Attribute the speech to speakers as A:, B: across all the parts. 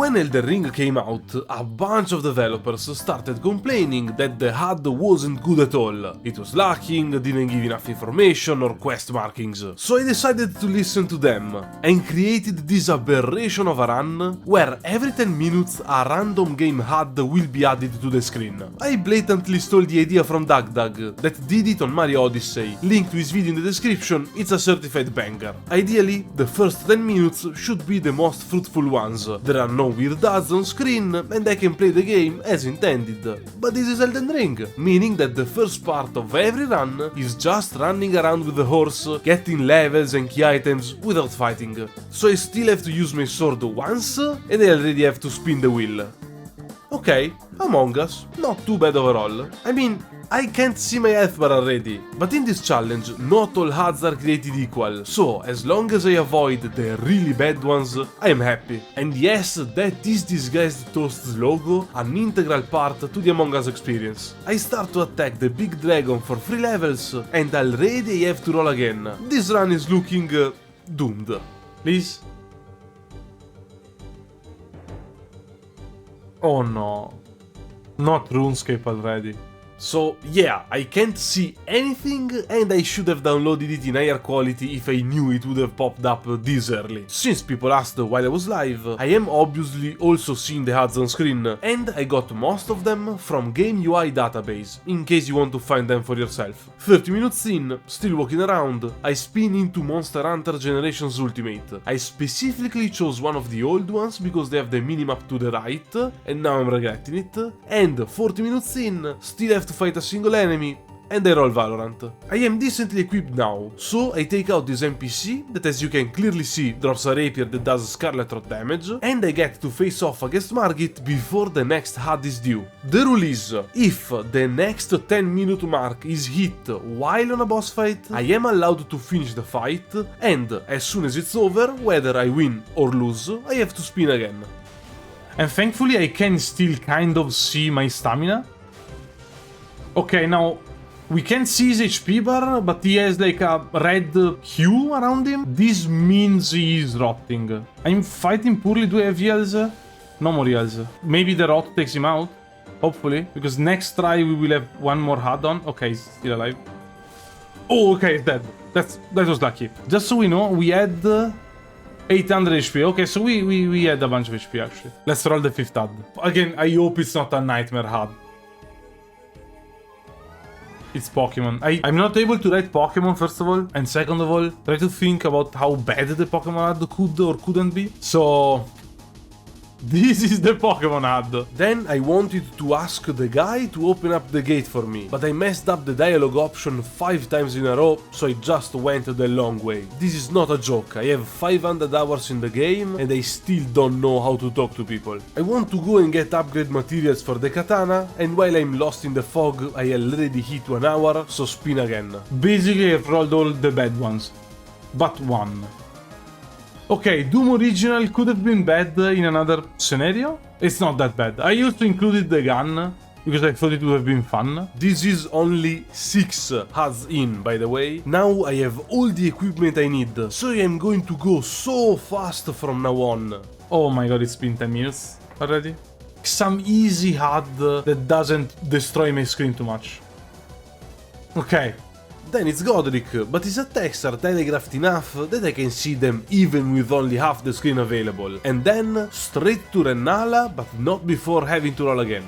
A: When Elden Ring came out, a bunch of developers started complaining that the HUD wasn't good at all. It was lacking, didn't give enough information or quest markings. So I decided to listen to them and created this aberration of a run where every 10 minutes a random game HUD will be added to the screen. I blatantly stole the idea from DugDug that did it on Mario Odyssey. Link to his video in the description, it's a certified banger. Ideally, the first 10 minutes should be the most fruitful ones. There are no weird ads on screen and I can play the game as intended. But this is Elden Ring, meaning that the first part of every run is just running around with the horse, getting levels and key items without fighting. So I still have to use my sword once and I already have to spin the wheel. Okay, Among Us, not too bad overall. I mean, I can't see my health bar already, but in this challenge not all HUDs are created equal, so as long as I avoid the really bad ones, I am happy. And yes, that is disguised Toast's logo, an integral part to the Among Us experience. I start to attack the big dragon for 3 levels, and already I have to roll again. This run is looking doomed. Please? Oh no. Not RuneScape already. So yeah, I can't see anything and I should have downloaded it in higher quality if I knew it would have popped up this early. Since people asked while I was live, I am obviously also seeing the HUDs on screen and I got most of them from Game UI database, in case you want to find them for yourself. 30 minutes in, still walking around, I spin into Monster Hunter Generations Ultimate. I specifically chose one of the old ones because they have the minimap to the right and now I'm regretting it. And 40 minutes in, still have to fight a single enemy, and I roll Valorant. I am decently equipped now, so I take out this NPC that, as you can clearly see, drops a rapier that does Scarlet Rot damage, and I get to face off against Margit before the next HUD is due. The rule is, if the next 10-minute mark is hit while on a boss fight, I am allowed to finish the fight, and as soon as it's over, whether I win or lose, I have to spin again. And thankfully I can still kind of see my stamina. Okay, now, we can't see his HP bar, but he has like a red hue around him. This means he is rotting. I'm fighting poorly, do I have heals? No more heals. Maybe the rot takes him out, hopefully, because next try we will have one more HUD on. Okay, he's still alive. Oh, okay, he's dead. That was lucky. Just so we know, we had 800 HP. Okay, so we had a bunch of HP actually. Let's roll the 5th HUD. Again, I hope it's not a nightmare HUD. It's Pokemon. I'm not able to write Pokemon, first of all, and second of all, try to think about how bad the Pokemon HUD could or couldn't be. So this is the Pokemon HUD. Then I wanted to ask the guy to open up the gate for me, but I messed up the dialogue option 5 times in a row, so I just went the long way. This is not a joke, I have 500 hours in the game and I still don't know how to talk to people. I want to go and get upgrade materials for the katana, and while I'm lost in the fog, I already hit 1 hour, so spin again. Basically I've rolled all the bad ones, but one. Okay, Doom Original could have been bad in another scenario. It's not that bad. I also included the gun, because I thought it would have been fun. This is only 6 HUDs in, by the way. Now I have all the equipment I need, so I am going to go so fast from now on. Oh my god, it's been 10 minutes already. Some easy HUD that doesn't destroy my screen too much. Okay. Then it's Godric, but his attacks are telegraphed enough that I can see them even with only half the screen available. And then straight to Rennala, but not before having to roll again.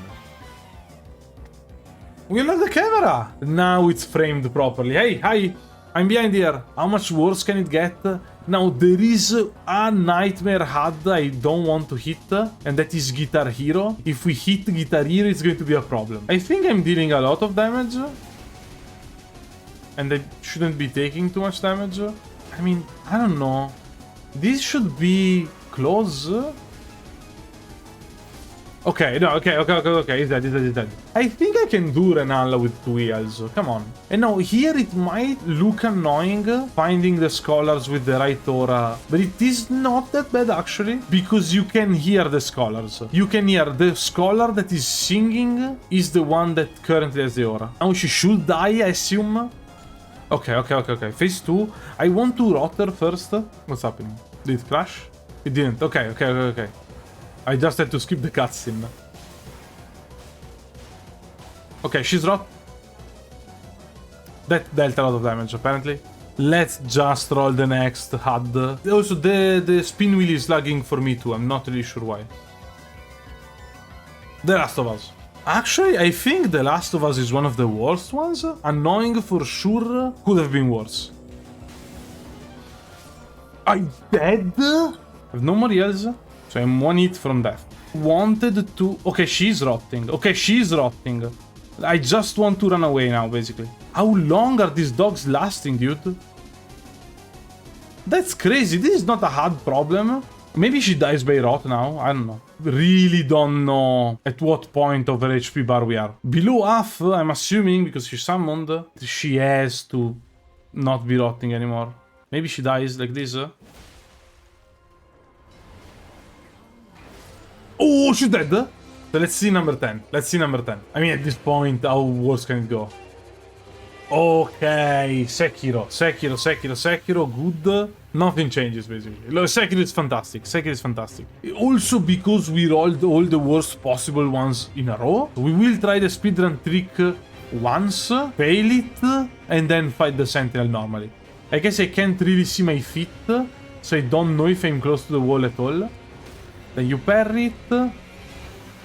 A: We unlock the camera! Now it's framed properly. Hey, hi! I'm behind here. How much worse can it get? Now there is a nightmare HUD I don't want to hit, and that is Guitar Hero. If we hit Guitar Hero, it's going to be a problem. I think I'm dealing a lot of damage. And I shouldn't be taking too much damage. I mean, I don't know. This should be close. Okay, no, okay, he's dead. I think I can do Rennala with 2 heals, come on. And now, here it might look annoying, finding the scholars with the right aura, but it is not that bad actually, because you can hear the scholars. You can hear the scholar that is singing is the one that currently has the aura. Now she should die, I assume. Okay. Phase 2. I want to rot her first. What's happening? Did it crash? It didn't. Okay. I just had to skip the cutscene. Okay, she's rot. That dealt a lot of damage, apparently. Let's just roll the next HUD. Also, the spin wheel is lagging for me too. I'm not really sure why. The Last of Us. Actually, I think The Last of Us is one of the worst ones. Annoying for sure. Could have been worse. I'm dead? I have no more heals. So I'm 1 hit from death. Wanted to... Okay, she's rotting. Okay, she's rotting. I just want to run away now, basically. How long are these dogs lasting, dude? That's crazy. This is not a hard problem. Maybe she dies by rot now. I don't know. Really don't know at what point of her HP bar we are. Below half, I'm assuming, because she summoned, she has to not be rotting anymore. Maybe she dies like this. Oh, she's dead. So let's see number 10. Let's see number 10. I mean, at this point, how worse can it go? Okay, Sekiro. Good. Nothing changes, basically. Sekiro is fantastic. Sekiro is fantastic. Also, because we rolled all the worst possible ones in a row, we will try the speedrun trick once, fail it, and then fight the Sentinel normally. I guess I can't really see my feet, so I don't know if I'm close to the wall at all. Then you parry it,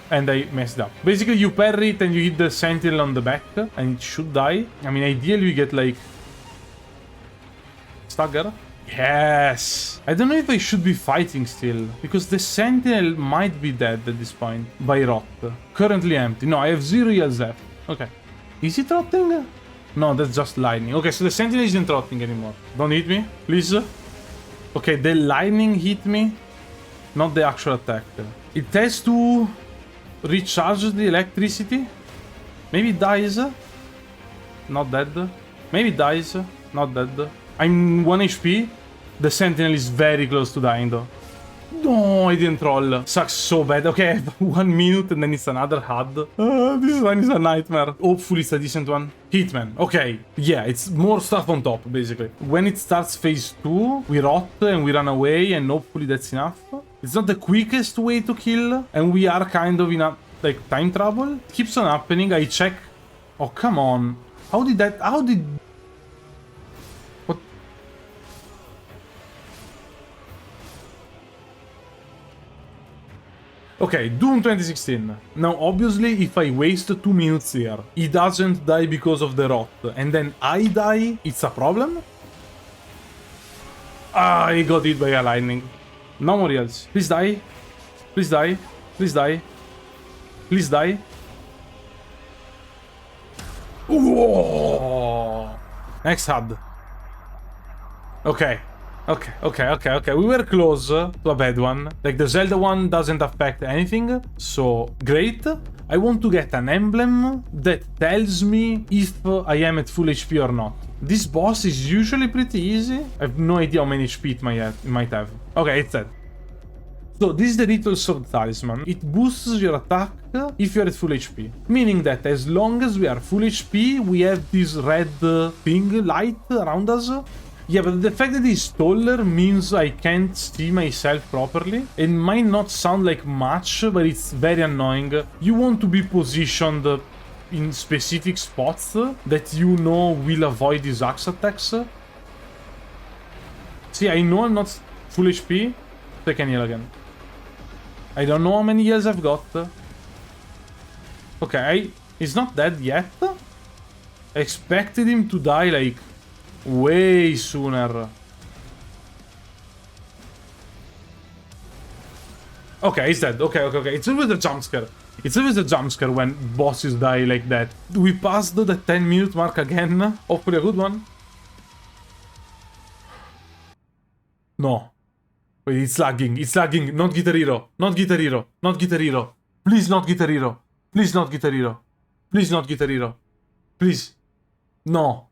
A: and I messed up. Basically, you parry it and you hit the Sentinel on the back, and it should die. I mean, ideally, we get, like... Stagger? Yes! I don't know if I should be fighting still, because the Sentinel might be dead at this point, by rot. Currently empty. No, I have 0 heals left. Okay. Is it rotting? No, that's just lightning. Okay, so the Sentinel isn't rotting anymore. Don't hit me, please. Okay, the lightning hit me, not the actual attack. It has to recharge the electricity. Maybe it dies. Not dead. Maybe it dies. Not dead. I'm 1 HP. The Sentinel is very close to dying though. No, I didn't roll. Sucks so bad. Okay, I have 1 minute and then it's another HUD. This one is a nightmare. Hopefully it's a decent one. Hitman. Okay. Yeah, it's more stuff on top, basically. When it starts phase 2, we rot and we run away and hopefully that's enough. It's not the quickest way to kill and we are kind of in a, like, time trouble. It keeps on happening. I check. Oh, come on. How did that... How did... What? Okay, Doom 2016. Now, obviously, if I waste 2 minutes here, he doesn't die because of the rot, and then I die, it's a problem? Ah, he got hit by a lightning. No more heals. Please die. Please die. Please die. Please die. Whoa. Next HUD. Okay. Okay. We were close to a bad one. Like, the Zelda one doesn't affect anything, so great. I want to get an emblem that tells me if I am at full HP or not. This boss is usually pretty easy. I have no idea how many HP it might have. Okay, it's dead. So, this is the Ritual Sword Talisman. It boosts your attack if you're at full HP. Meaning that as long as we are full HP, we have this red thing, light around us. Yeah, but the fact that he's taller means I can't see myself properly. It might not sound like much, but it's very annoying. You want to be positioned in specific spots that you know will avoid these axe attacks. See, I know I'm not full HP, so I can heal again. I don't know how many heals I've got. Okay, he's not dead yet. I expected him to die, like, way sooner. Okay, he's dead. Okay. It's always a jump scare. It's always a jump scare when bosses die like that. We passed the 10-minute mark again. Hopefully a good one. No. Wait, it's lagging. It's lagging. Not Guitar Hero. Not Guitar Hero. Not Guitar Hero. Please not Guitar Hero. Please not Guitar Hero. Please not Guitar Hero. Please. No.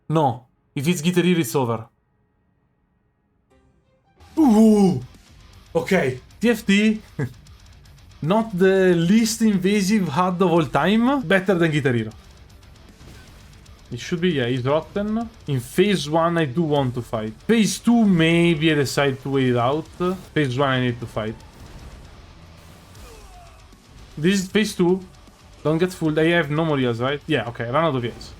A: No. If it's Guitar Hero, it's over. Ooh. Okay. TFT. Not the least invasive HUD of all time. Better than Guitar Hero. It should be, yeah, he's rotten. In phase 1, I do want to fight. Phase 2, maybe I decide to wait it out. Phase 1, I need to fight.
B: This is phase 2. Don't get fooled. I have no more heals, right? Yeah, okay. Run out of heals.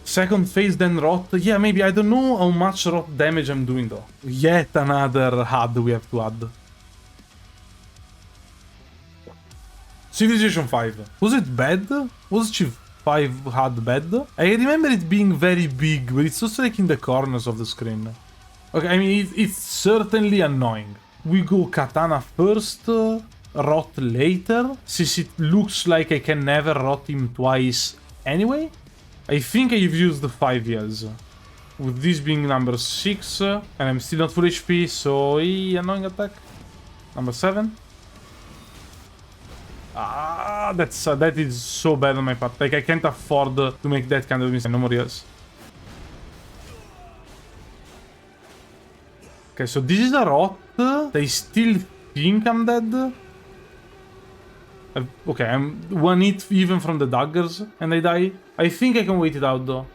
B: Second phase, then rot. Yeah, maybe. I don't know how much rot damage I'm doing, though. Yet another HUD we have to add. Civilization 5. Was it bad? Was Civ 5 HUD bad? I remember it being very big, but it's also like in the corners of the screen. Okay, I mean, it's certainly annoying. We go Katana first, rot later, since it looks like I can never rot him twice anyway. I think I've used 5 years. With this being number 6, and I'm still not full HP, so annoying attack. Number 7. Ah, that is so bad on my part. Like, I can't afford to make that kind of mistake. No more years. Okay, so this is a rot. I still think I'm dead. Okay, I'm 1 hit even from the daggers, and I die. I think I can wait it out, though.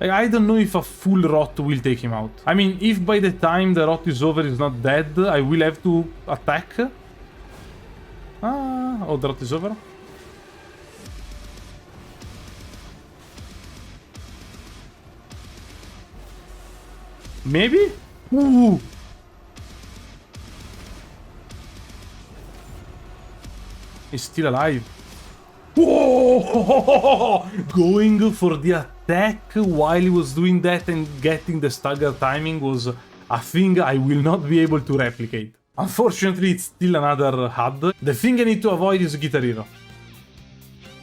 B: I don't know if a full rot will take him out. I mean, if by the time the rot is over he's not dead, I will have to attack. Oh, the rot is over. Maybe? Ooh! He's still alive. Whoa! Going for the attack while he was doing that and getting the stagger timing was a thing I will not be able to replicate. Unfortunately, it's still another HUD. The thing I need to avoid is Guitar Hero.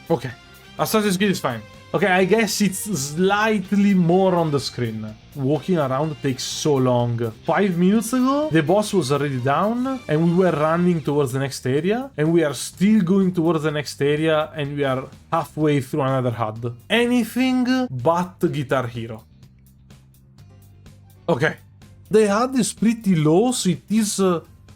B: Okay. Assassin's Creed is fine. Okay, I guess it's slightly more on the screen. Walking around takes so long. 5 minutes ago, the boss was already down, and we were running towards the next area, and we are still going towards the next area, and we are halfway through another HUD. Anything but Guitar Hero. Okay. The HUD is pretty low, so it is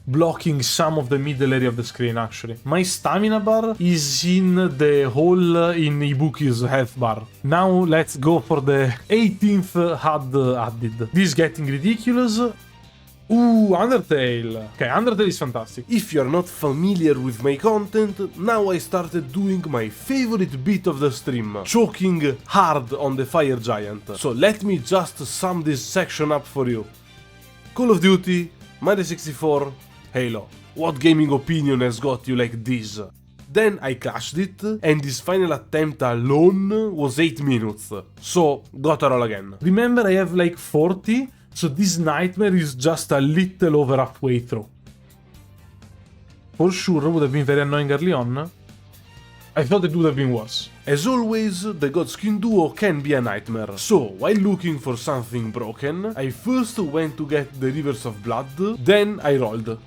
B: blocking some of the middle area of the screen, actually. My stamina bar is in the hole in Ibuki's health bar. Now let's go for the 18th HUD added. This is getting ridiculous. Ooh, Undertale. Okay, Undertale is fantastic.
A: If you're not familiar with my content, now I started doing my favorite bit of the stream, choking hard on the fire giant. So let me just sum this section up for you. Call of Duty, Mario 64, Halo. What gaming opinion has got you like this? Then I crashed it, and this final attempt alone was 8 minutes. So, gotta roll again. Remember, I have like 40, so this nightmare is just a little over halfway through. For sure, would have been very annoying early on. I thought it would have been worse. As always, the Godskin duo can be a nightmare. So, while looking for something broken, I first went to get the Rivers of Blood, then I rolled.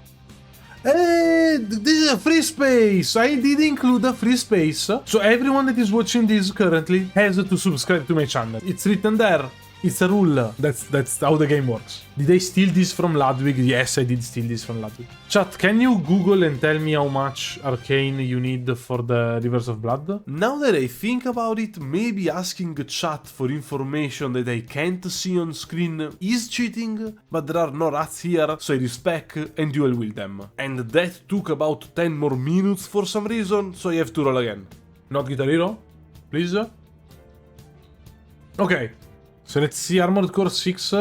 A: Hey, this is a free space! I did include a free space. So everyone that is watching this currently has to subscribe to my channel. It's written there. It's a rule. That's how the game works. Did I steal this from Ludwig? Yes, I did steal this from Ludwig. Chat, can you Google and tell me how much arcane you need for the Rivers of Blood? Now that I think about it, maybe asking chat for information that I can't see on screen is cheating, but there are no rats here, so I respect and dual wield them. And that took about 10 more minutes for some reason, so I have to roll again. Not Guitar Hero? Please? Okay. So let's see Armored Core 6.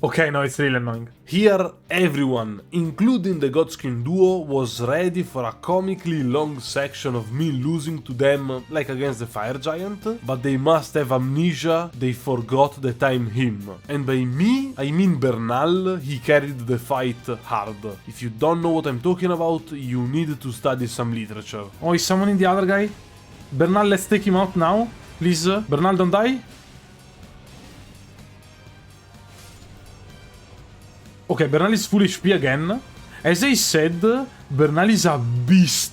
A: Okay, no, it's really annoying. Here, everyone, including the Godskin duo, was ready for a comically long section of me losing to them, like against the Fire Giant, but they must have amnesia, they forgot that I'm him. And by me, I mean Bernal, he carried the fight hard. If you don't know what I'm talking about, you need to study some literature. Oh, he's summoning the other guy? Bernal, let's take him out now. Please, Bernal, don't die. Okay, Bernal is full HP again. As I said, Bernal is a beast.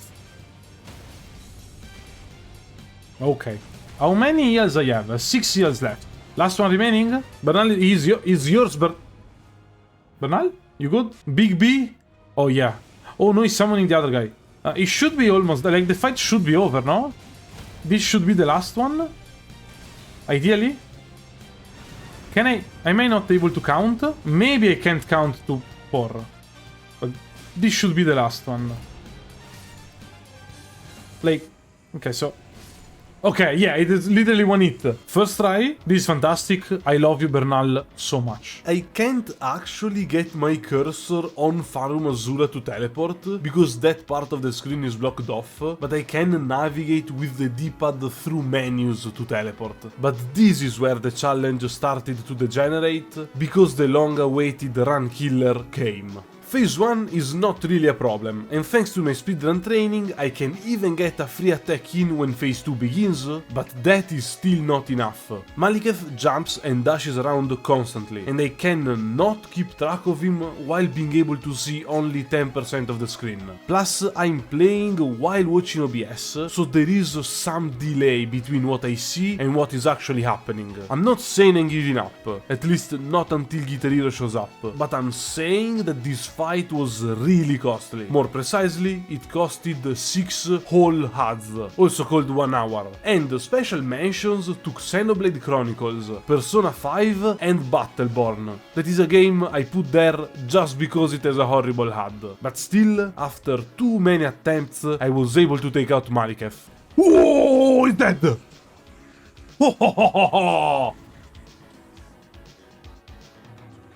A: Okay. How many heals I have? 6 heals left. Last one remaining. Bernal is yours, Bernal? You good? Big B? Oh, yeah. Oh, no, he's summoning the other guy. It should be almost... Like, the fight should be over, no? This should be the last one. Ideally. Can I may not be able to count. Maybe I can't count to 4. But
B: This should be the last one. Like, okay, so... Okay, yeah, it is literally one hit. First try, this is fantastic. I love you, Bernal, so much.
A: I can't actually get my cursor on Farum Azula to teleport, because that part of the screen is blocked off, but I can navigate with the D-pad through menus to teleport. But this is where the challenge started to degenerate, because the long-awaited run killer came. Phase 1 is not really a problem, and thanks to my speedrun training I can even get a free attack in when phase 2 begins, but that is still not enough. Maliketh jumps and dashes around constantly, and I can not keep track of him while being able to see only 10% of the screen. Plus, I'm playing while watching OBS, so there is some delay between what I see and what is actually happening. I'm not saying I'm giving up, at least not until Guitar Hero shows up, but I'm saying that this fight was really costly. More precisely, it costed 6 whole HUDs, also called 1 hour, and special mentions to Xenoblade Chronicles, Persona 5 and Battleborn. That is a game I put there just because it has a horrible HUD. But still, after too many attempts, I was able to take out Maliketh. Oh, he's dead!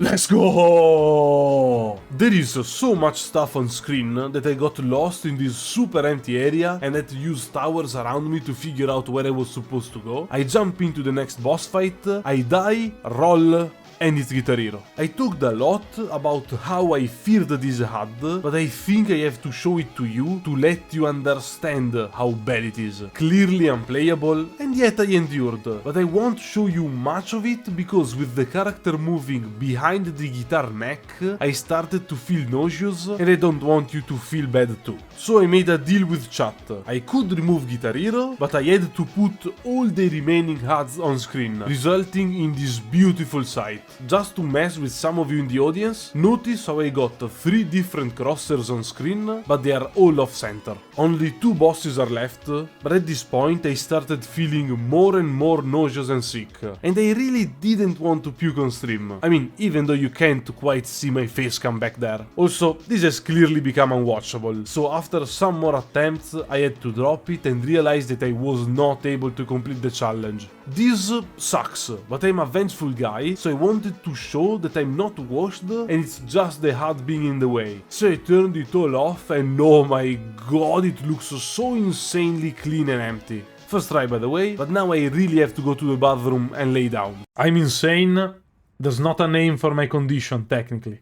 A: Let's go! There is so much stuff on screen that I got lost in this super empty area and had to use towers around me to figure out where I was supposed to go. I jump into the next boss fight, I die, roll, and it's Guitar Hero. I talked a lot about how I feared this HUD, but I think I have to show it to you to let you understand how bad it is. Clearly unplayable, and yet I endured. But I won't show you much of it because with the character moving behind the guitar neck, I started to feel nauseous and I don't want you to feel bad too. So I made a deal with chat. I could remove Guitar Hero, but I had to put all the remaining HUDs on screen, resulting in this beautiful sight. Just to mess with some of you in the audience, notice how I got 3 different crosshairs on screen, but they are all off center. Only 2 bosses are left, but at this point I started feeling more and more nauseous and sick, and I really didn't want to puke on stream. I mean, even though you can't quite see my face come back there. Also, this has clearly become unwatchable, so after some more attempts I had to drop it and realize that I was not able to complete the challenge. This sucks, but I'm a vengeful guy, so I wanted to show that I'm not washed and it's just the HUD being in the way. So I turned it all off and oh my god, it looks so insanely clean and empty. First try by the way, but now I really have to go to the bathroom and lay down.
B: I'm insane. There's not a name for my condition, technically.